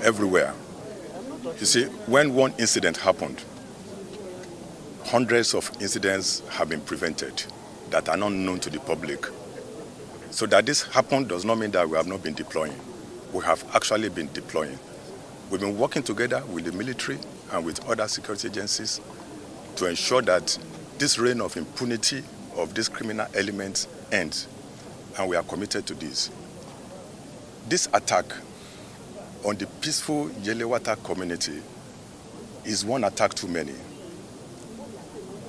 everywhere. You see, when one incident happened, hundreds of incidents have been prevented that are not known to the public. So that this happened does not mean that we have not been deploying. We have actually been deploying. We've been working together with the military and with other security agencies to ensure that this reign of impunity of these criminal elements ends, and we are committed to this. This attack on the peaceful Yelewata community is one attack too many.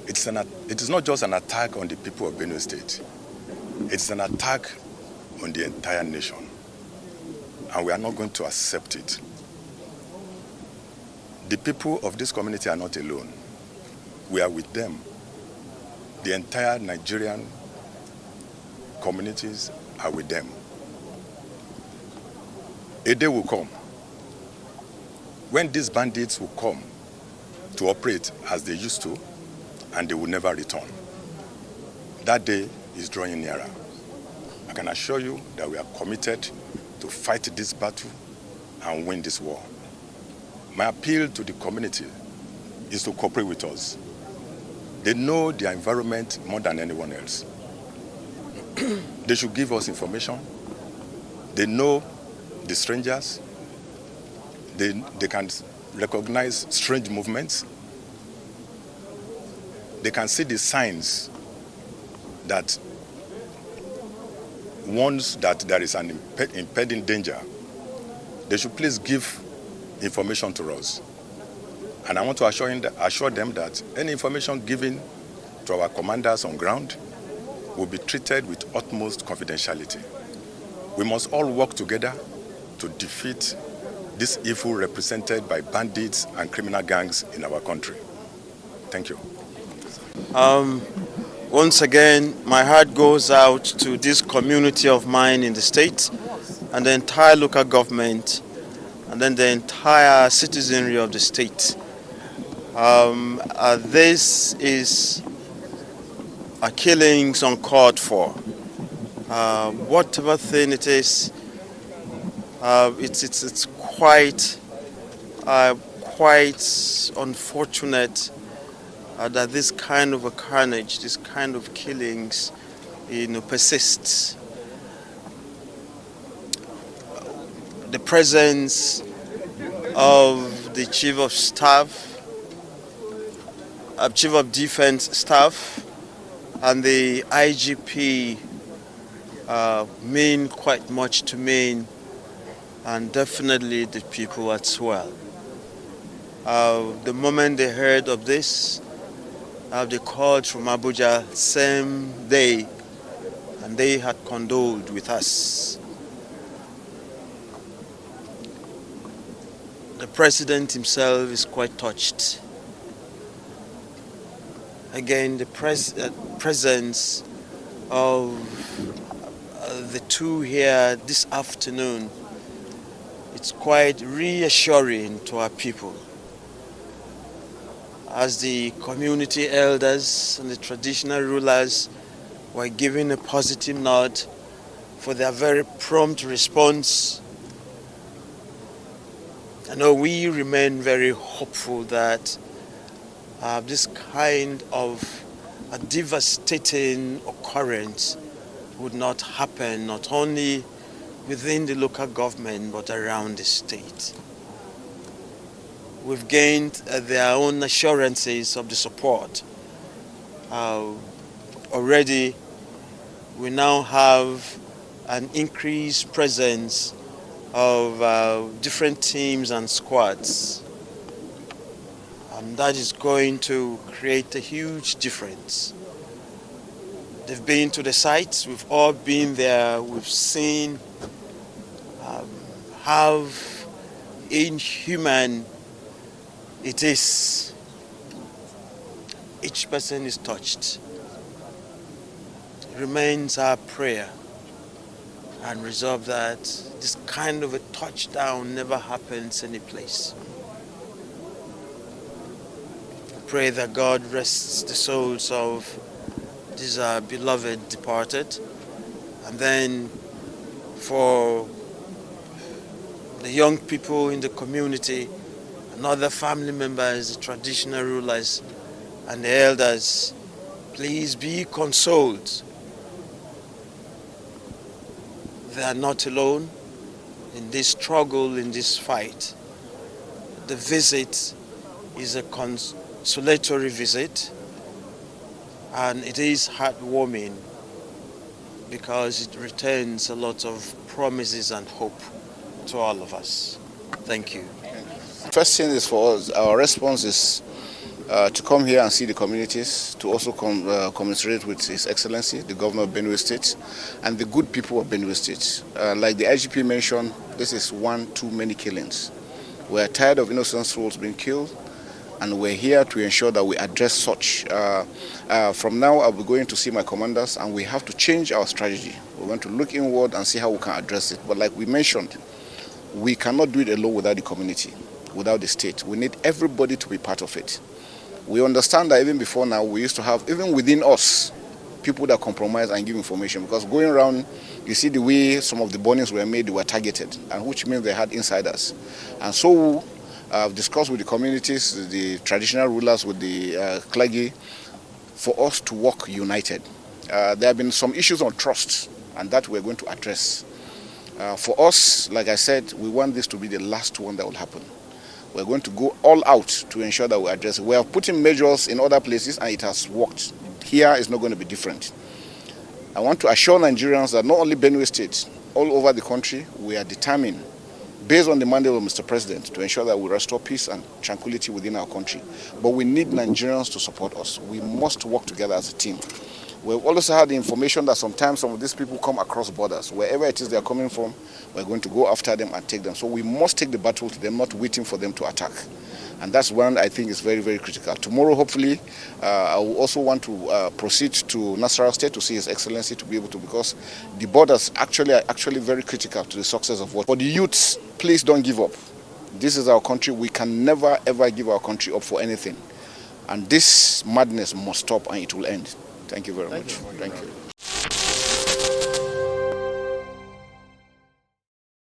It is not just an attack on the people of Benue State. It's an attack on the entire nation, and we are not going to accept it. The people of this community are not alone. We are with them. The entire Nigerian communities are with them. A day will come when these bandits will come to operate as they used to, and they will never return. That day is drawing nearer. I can assure you that we are committed to fight this battle and win this war. My appeal to the community is to cooperate with us. They know their environment more than anyone else. They should give us information. They know the strangers. They can recognize strange movements. They can see the signs that warns that there is an impending danger. They should please give information to us. And I want to assure them that any information given to our commanders on ground will be treated with utmost confidentiality. We must all work together to defeat this evil represented by bandits and criminal gangs in our country. Thank you. Once again, my heart goes out to this community of mine in the state and the entire local government and then the entire citizenry of the state. This is a killings uncalled for. Whatever thing it is, it's quite unfortunate that this kind of a carnage, this kind of killings, persists. The presence of the Chief of Staff, Chief of Defense Staff, and the IGP mean quite much to me, and definitely the people as well. The moment they heard of this, they called from Abuja same day, and they had condoled with us. The president himself is quite touched. Again, the presence of the two here this afternoon, it's quite reassuring to our people. As the community elders and the traditional rulers were giving a positive nod for their very prompt response, I know we remain very hopeful that this kind of a devastating occurrence would not happen, not only within the local government, but around the state. We've gained their own assurances of the support. Already, we now have an increased presence of different teams and squads. And that is going to create a huge difference. They've been to the sites, we've all been there, we've seen how inhuman it is. Each person is touched. It remains our prayer and resolve that this kind of a touchdown never happens any place. Pray that God rests the souls of these beloved departed, and then for the young people in the community and other family members, the traditional rulers and the elders, please be consoled. They are not alone in this struggle, in this fight. The visit is a consolatory visit, and it is heartwarming because it returns a lot of promises and hope to all of us. Thank you. First thing is for us, our response is to come here and see the communities, to also commiserate with His Excellency, the Governor of Benue State, and the good people of Benue State. Like the IGP mentioned, this is one too many killings. We are tired of innocent souls being killed, and we're here to ensure that we address such. From now, I'll be going to see my commanders, and we have to change our strategy. We're going to look inward and see how we can address it. But like we mentioned, we cannot do it alone without the community, without the state. We need everybody to be part of it. We understand that even before now, we used to have, even within us, people that compromise and give information. Because going around, you see the way some of the burnings were made, they were targeted, and which means they had insiders. And so I've discussed with the communities, the traditional rulers, with the clergy, for us to work united. There have been some issues on trust, and that we're going to address. For us, like I said, we want this to be the last one that will happen. We're going to go all out to ensure that we address it. We have put in measures in other places and it has worked. Here is not going to be different. I want to assure Nigerians that not only Benue State, all over the country, we are determined, based on the mandate of Mr. President, to ensure that we restore peace and tranquility within our country. But we need Nigerians to support us. We must work together as a team. We've also had the information that sometimes some of these people come across borders. Wherever it is they are coming from, we're going to go after them and take them. So we must take the battle to them, not waiting for them to attack. And that's one I think is very, very critical. Tomorrow, hopefully, I will also want to proceed to Naija State to see His Excellency, to be able to, because the borders are actually very critical to the success of what. For the youths, please don't give up. This is our country. We can never, ever give our country up for anything. And this madness must stop and it will end. Thank you very much. Thank you.